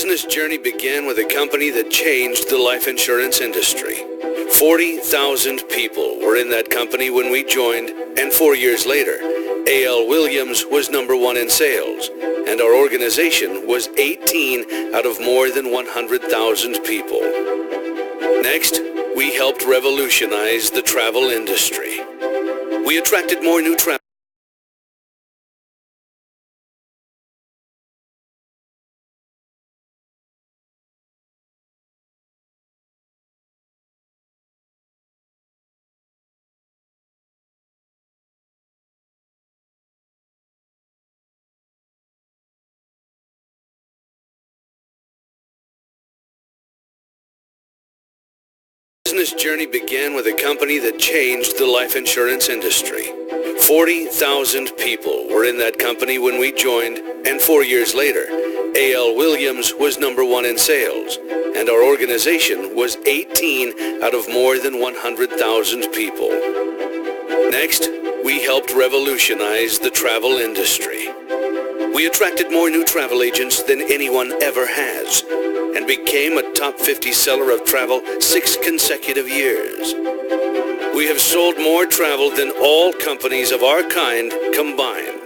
business journey began with a company that changed the life insurance industry. 40,000 people were in that company when we joined, and 4 years later, A.L. Williams was number one in sales, and our organization was 18 out of more than 100,000 people. Next, we helped revolutionize the travel industry. We attracted more new travelers. Business journey began with a company that changed the life insurance industry. 40,000 people were in that company when we joined, and 4 years later, A.L. Williams was number one in sales, and our organization was 18 out of more than 100,000 people. Next, we helped revolutionize the travel industry. We attracted more new travel agents than anyone ever has, and became a top 50 seller of travel 6 consecutive years. We have sold more travel than all companies of our kind combined.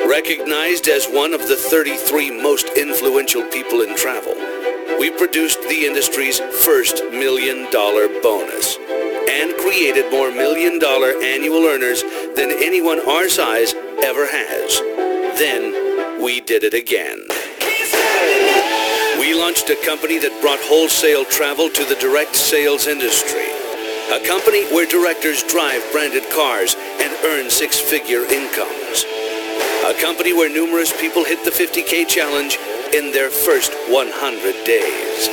Recognized as one of the 33 most influential people in travel, we produced the industry's first $1 million bonus and created more $1 million annual earners than anyone our size ever has. Then we did it again. We launched a company that brought wholesale travel to the direct sales industry. A company where directors drive branded cars and earn 6-figure incomes. A company where numerous people hit the 50K challenge in their first 100 days.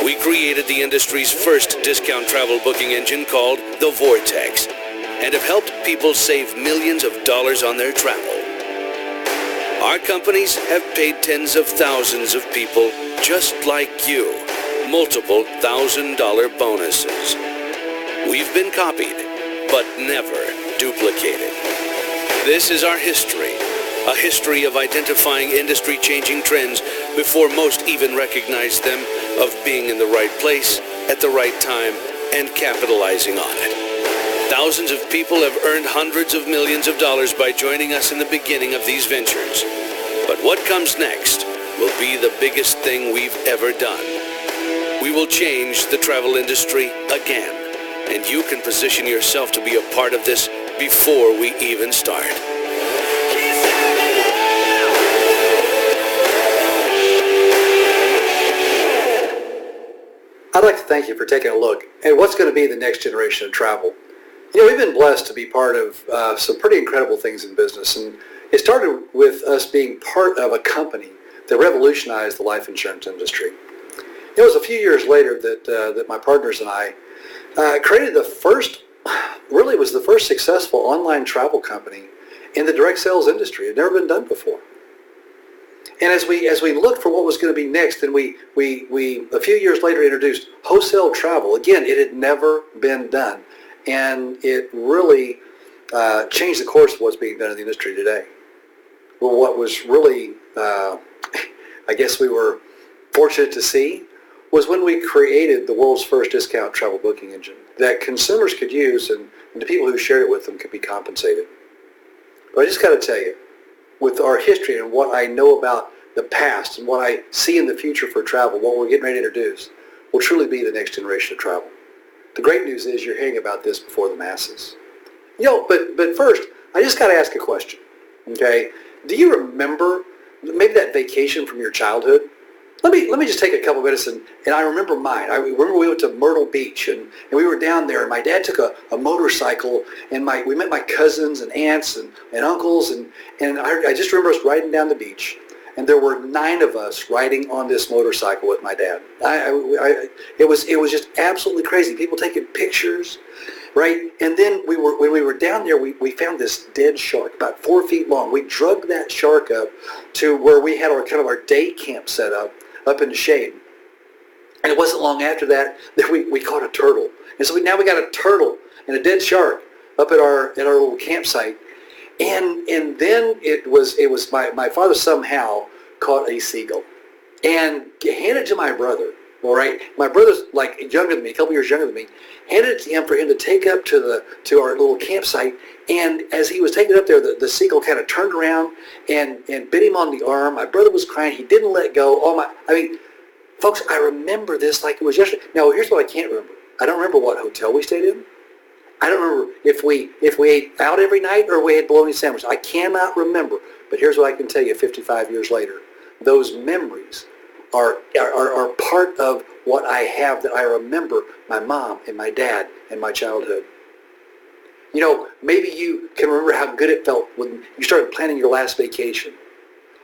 We created the industry's first discount travel booking engine called the Vortex, and have helped people save millions of dollars on their travel. Our companies have paid tens of thousands of people just like you multiple $1,000 bonuses. We've been copied, but never duplicated. This is our history, a history of identifying industry-changing trends before most even recognize them, of being in the right place at the right time and capitalizing on it. Thousands of people have earned hundreds of millions of dollars by joining us in the beginning of these ventures. But what comes next will be the biggest thing we've ever done. We will change the travel industry again, and you can position yourself to be a part of this before we even start. I'd like to thank you for taking a look at what's going to be the next generation of travel. You know, we've been blessed to be part of some pretty incredible things in business, and it started with us being part of a company that revolutionized the life insurance industry. It was a few years later that my partners and I created the first, really was the first successful online travel company in the direct sales industry. It had never been done before. And as we looked for what was going to be next, and we a few years later introduced wholesale travel. Again, it had never been done, and it really changed the course of what's being done in the industry today. Well, what was really, I guess we were fortunate to see, was when we created the world's first discount travel booking engine that consumers could use, and the people who shared it with them could be compensated. But I just got to tell you, with our history and what I know about the past and what I see in the future for travel, what we're getting ready to introduce will truly be the next generation of travel. The great news is you're hearing about this before the masses. You know, but first, I just got to ask a question, okay? Do you remember maybe that vacation from your childhood? Let me just take a couple minutes, and I remember mine. I remember we went to Myrtle Beach, and we were down there, and my dad took a motorcycle, and we met my cousins and aunts and uncles, and I just remember us riding down the beach, and there were 9 of us riding on this motorcycle with my dad. It was just absolutely crazy. People taking pictures, right? And then when we were down there, we found this dead shark, about 4 feet long. We drugged that shark up to where we had our day camp set up in the shade. And it wasn't long after that we caught a turtle. And so now we got a turtle and a dead shark up at our little campsite. And then it was my father somehow caught a seagull. and hand it to my brother. All right, my brother's like younger than me, a couple years younger than me. Handed it to him for him to take up to our little campsite. And as he was taking it up there, the seagull kind of turned around and bit him on the arm. My brother was crying. He didn't let go. Folks, I remember this like it was yesterday. Now, here's what I can't remember. I don't remember what hotel we stayed in. I don't remember if we ate out every night or we had bologna sandwiches. I cannot remember. But here's what I can tell you 55 years later. Those memories are part of what I have, that I remember my mom and my dad and my childhood. You know, maybe you can remember how good it felt when you started planning your last vacation.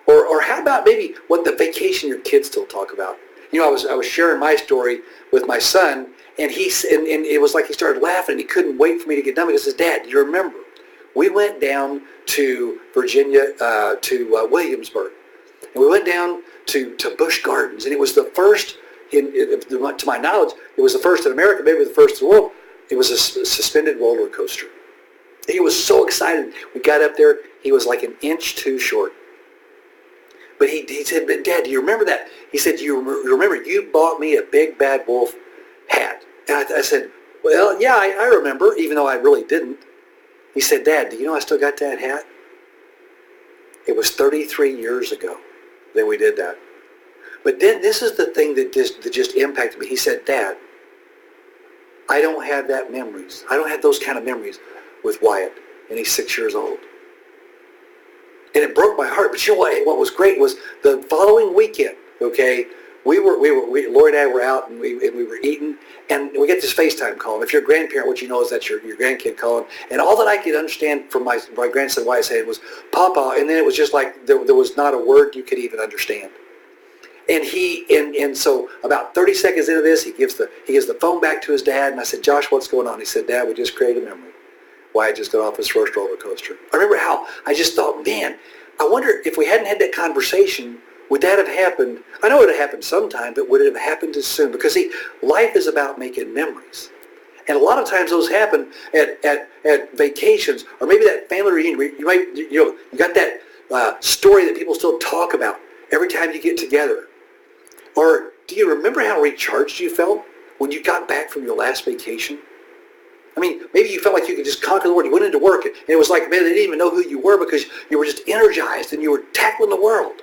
Or how about maybe what the vacation your kids still talk about? You know, I was sharing my story with my son, and it was like he started laughing, and he couldn't wait for me to get done because he says, Dad, do you remember? We went down to Virginia, to Williamsburg, and we went down to Busch Gardens, and it was the first, to my knowledge, it was the first in America, maybe the first in the world. It was a suspended roller coaster. He was so excited. We got up there. He was like an inch too short. But he said, but Dad, do you remember that? He said, do you remember you bought me a Big Bad Wolf hat? And I said, well, yeah, I remember, even though I really didn't. He said, Dad, do you know I still got that hat? It was 33 years ago that we did that. But then this is the thing that just impacted me. He said, Dad, I don't have that memories. I don't have those kind of memories with Wyatt, and he's 6 years old. And it broke my heart. But you know what was great was the following weekend, okay, Lori and I were out, and we were eating, and we get this FaceTime call. And if you're a grandparent, what you know is that's your grandkid calling. And all that I could understand from my grandson Wyatt saying was, Papa, and then it was just like there was not a word you could even understand. And so about 30 seconds into this, he gives the phone back to his dad, and I said, Josh, what's going on? He said, Dad, we just created a memory. Wyatt just got off his first roller coaster. I remember how I just thought, man, I wonder if we hadn't had that conversation, would that have happened? I know it would have happened sometime, but would it have happened as soon? Because see, life is about making memories. And a lot of times those happen at vacations, or maybe that family reunion. You got that story that people still talk about every time you get together. Or do you remember how recharged you felt when you got back from your last vacation? I mean, maybe you felt like you could just conquer the world. You went into work, and it was like, man, they didn't even know who you were because you were just energized and you were tackling the world.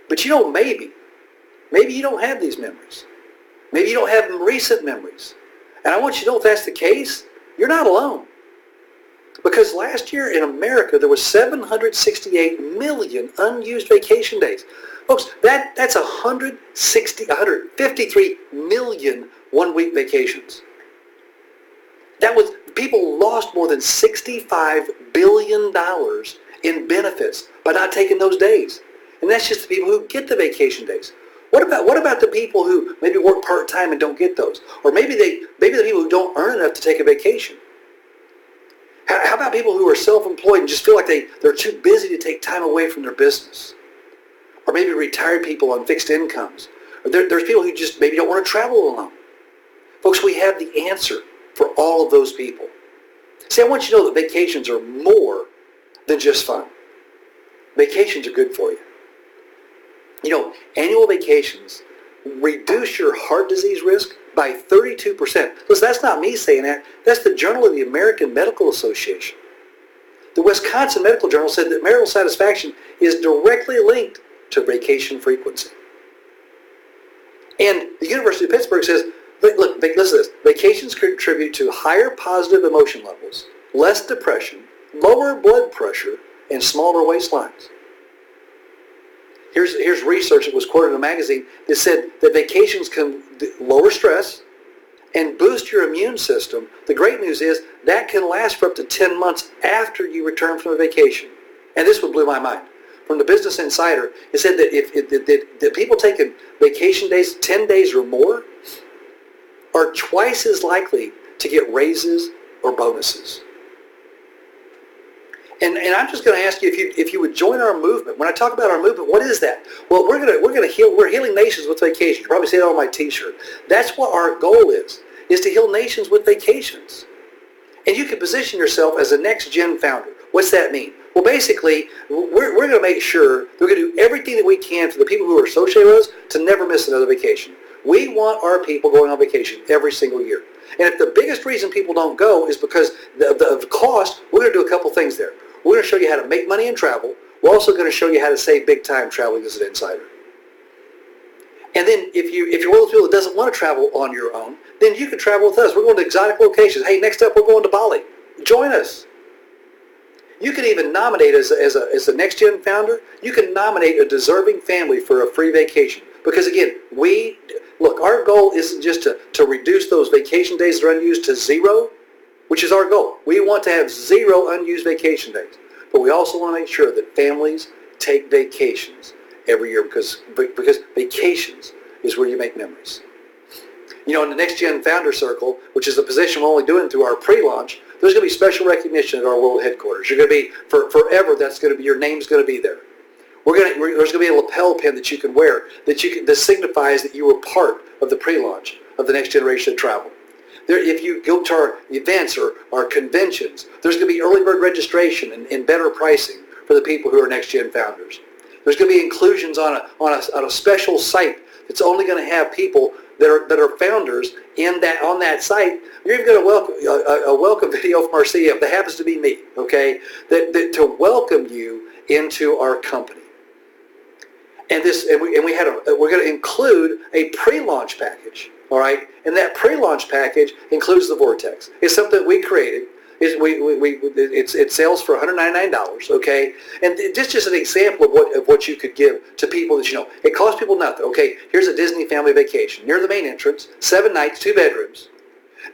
But you know, maybe you don't have these memories. Maybe you don't have recent memories. And I want you to know, if that's the case, you're not alone. Because last year in America, there was 768 million unused vacation days. Folks, that's 153 million one-week vacations. People lost more than $65 billion in benefits by not taking those days. And that's just the people who get the vacation days. What about the people who maybe work part-time and don't get those? Or maybe the people who don't earn enough to take a vacation. How about people who are self-employed and just feel like they're too busy to take time away from their business? Or maybe retired people on fixed incomes. Or there's people who just maybe don't want to travel alone. Folks, we have the answer for all of those people. See, I want you to know that vacations are more than just fun. Vacations are good for you. You know, annual vacations reduce your heart disease risk by 32%. Listen, that's not me saying that. That's the Journal of the American Medical Association. The Wisconsin Medical Journal said that marital satisfaction is directly linked to vacation frequency. And the University of Pittsburgh says, look, listen to this. Vacations contribute to higher positive emotion levels, less depression, lower blood pressure, and smaller waistlines. Here's research that was quoted in a magazine that said that vacations can lower stress and boost your immune system. The great news is that can last for up to 10 months after you return from a vacation. And this one blew my mind. From the Business Insider, it said that people taking vacation days, 10 days or more, are twice as likely to get raises or bonuses. And I'm just going to ask you if you would join our movement. When I talk about our movement, what is that? Well, we're healing nations with vacations. You probably see it on my T-shirt. That's what our goal is to heal nations with vacations. And you can position yourself as a next-gen founder. What's that mean? Well, basically, we're going to make sure that we're going to do everything that we can for the people who are associated with us to never miss another vacation. We want our people going on vacation every single year. And if the biggest reason people don't go is because of the cost, we're going to do a couple things there. We're going to show you how to make money and travel. We're also going to show you how to save big time traveling as an insider. And then if you're one of those people that doesn't want to travel on your own, then you can travel with us. We're going to exotic locations. Hey, next up we're going to Bali. Join us. You can even nominate as a Next Gen founder, you can nominate a deserving family for a free vacation. Because again, our goal isn't just to reduce those vacation days that are unused to zero, which is our goal. We want to have zero unused vacation days. But we also want to make sure that families take vacations every year because vacations is where you make memories. You know, in the Next Gen Founder Circle, which is a position we're only doing through our pre-launch, there's going to be special recognition at our world headquarters. You're going to be, forever, that's going to be, your name's going to be there. There's going to be a lapel pin that you can wear that signifies that you were part of the pre-launch of the next generation of travel. If you go to our events or our conventions, there's going to be early bird registration and better pricing for the people who are Next Gen founders. There's going to be inclusions on a special site that's only going to have people that are founders on that site. You're even going to a welcome video from our CEO. That happens to be me, okay? That to welcome you into our company. And we're going to include a pre-launch package, all right? And that pre-launch package includes the Vortex. It's something we created. It sells for $199, okay? And just an example of what you could give to people that you know. It costs people nothing, okay? Here's a Disney family vacation. Near the main entrance, 7 nights, 2 bedrooms.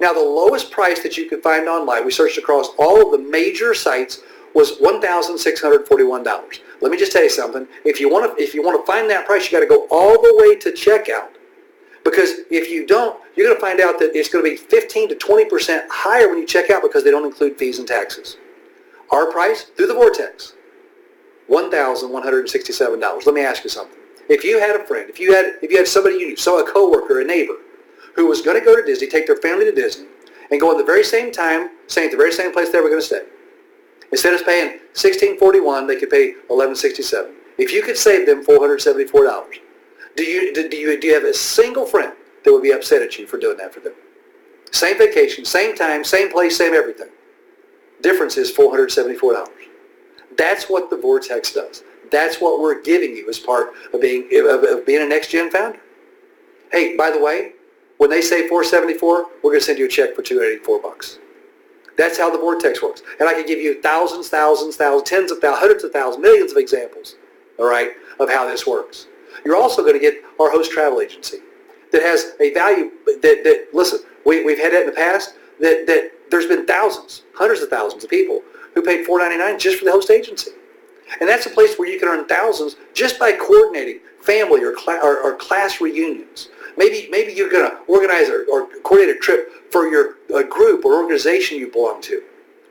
Now, the lowest price that you could find online, we searched across all of the major sites, was $1,641. Let me just tell you something. If you want to find that price, you got to go all the way to checkout. Because if you don't, you're going to find out that it's going to be 15 to 20% higher when you check out because they don't include fees and taxes. Our price, through the Vortex, $1,167. Let me ask you something. If you had a friend, if you had somebody you knew, a coworker, a neighbor, who was going to go to Disney, take their family to Disney, and go at the very same time, staying at the very same place they were going to stay. Instead of paying $1,641, they could pay $1,167. If you could save them $474, do you have a single friend that would be upset at you for doing that for them? Same vacation, same time, same place, same everything. Difference is $474. That's what the Vortex does. That's what we're giving you as part of being a Next Gen founder. Hey, by the way, when they say $474, we're going to send you a check for $284. That's how the Vortex works. And I can give you thousands, tens of thousands, hundreds of thousands, millions of examples, all right, of how this works. You're also going to get our host travel agency that has a value that listen, we've had that in the past, that there's been thousands, hundreds of thousands of people who paid $499 just for the host agency. And that's a place where you can earn thousands just by coordinating family or class reunions. Maybe you're going to organize or coordinate a trip for your group or organization you belong to.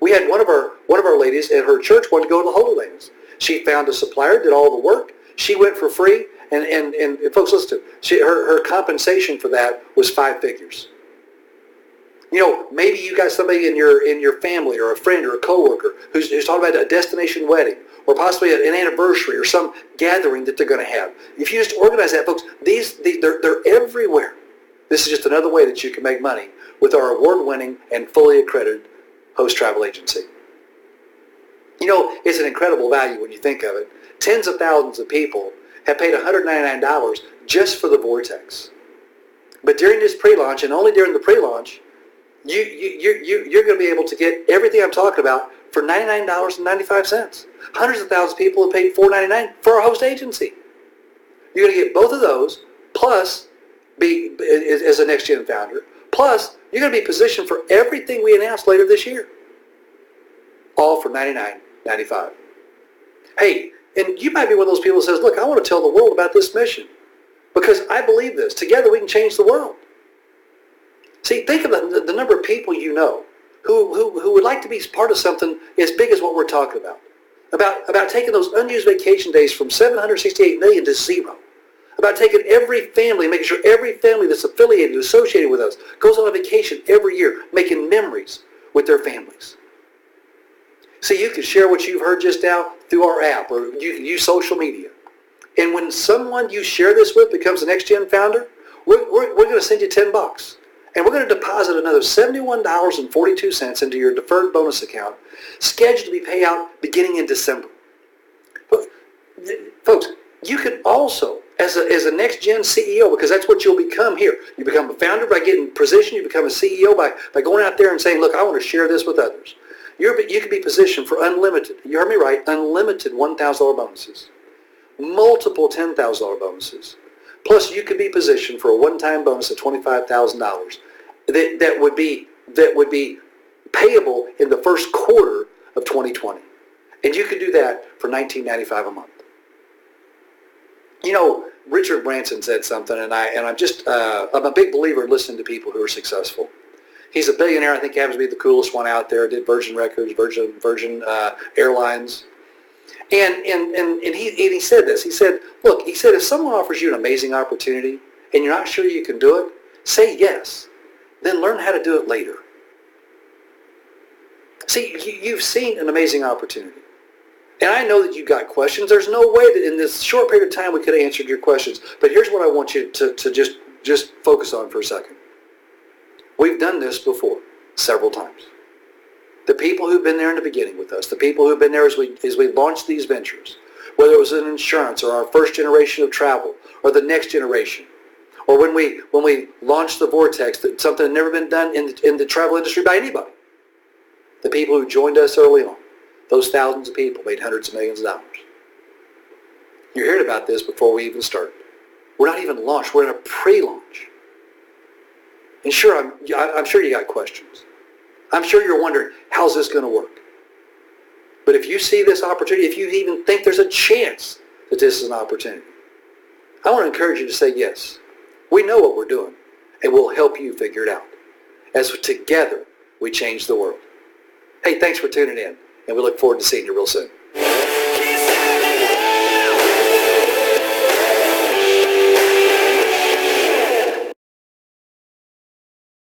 We had one of our ladies at her church wanted to go to the Holy Lands. She found a supplier, did all the work. She went for free, and folks, listen to her compensation for that was 5 figures. You know, maybe you got somebody in your family or a friend or a coworker who's talking about a destination wedding or possibly an anniversary or some gathering that they're going to have. If you just organize that, folks, they're everywhere. This is just another way that you can make money with our award-winning and fully accredited host travel agency. You know, it's an incredible value when you think of it. Tens of thousands of people have paid $199 just for the Vortex. But during this pre-launch, and only during the pre-launch, you're going to be able to get everything I'm talking about for $99.95. Hundreds of thousands of people have paid $499 for our host agency. You're going to get both of those, plus be as a Next Gen founder, plus you're going to be positioned for everything we announce later this year. All for $99.95. Hey, and you might be one of those people that says, look, I want to tell the world about this mission because I believe this. Together we can change the world. See, think of the number of people you know who would like to be part of something as big as what we're talking about. About taking those unused vacation days from 768 million to zero. About taking every family, making sure every family that's affiliated, associated with us, goes on a vacation every year, making memories with their families. See, you can share what you've heard just now through our app, or you can use social media. And when someone you share this with becomes a Next Gen founder, we're going to send you $10. And we're going to deposit another $71.42 into your deferred bonus account, scheduled to be paid out beginning in December. Folks, you can also, as a Next Gen CEO, because that's what you'll become here. You become a founder by getting positioned. You become a CEO by going out there and saying, look, I want to share this with others. You can be positioned for unlimited, you heard me right, unlimited $1,000 bonuses, multiple $10,000 bonuses. Plus, you could be positioned for a one-time bonus of $25,000 that would be payable in the first quarter of 2020, and you could do that for $19.95 a month. You know, Richard Branson said something, and I'm a big believer in listening to people who are successful. He's a billionaire. I think he happens to be the coolest one out there. Did Virgin Records, Virgin Airlines. And he said this. He said, look, he said, if someone offers you an amazing opportunity and you're not sure you can do it, say yes. Then learn how to do it later. See, you've seen an amazing opportunity. And I know that you've got questions. There's no way that in this short period of time we could have answered your questions. But here's what I want you to just focus on for a second. We've done this before several times. The people who've been there in the beginning with us, the people who've been there as we launched these ventures, whether it was in insurance or our first generation of travel or the next generation, or when we launched the Vortex, something that had never been done in the travel industry by anybody. The people who joined us early on, those thousands of people made hundreds of millions of dollars. You heard about this before we even started. We're not even launched. We're in a pre-launch. And sure, I'm sure you got questions. I'm sure you're wondering, how's this going to work? But if you see this opportunity, if you even think there's a chance that this is an opportunity, I want to encourage you to say yes. We know what we're doing, and we'll help you figure it out. As together, we change the world. Hey, thanks for tuning in, and we look forward to seeing you real soon.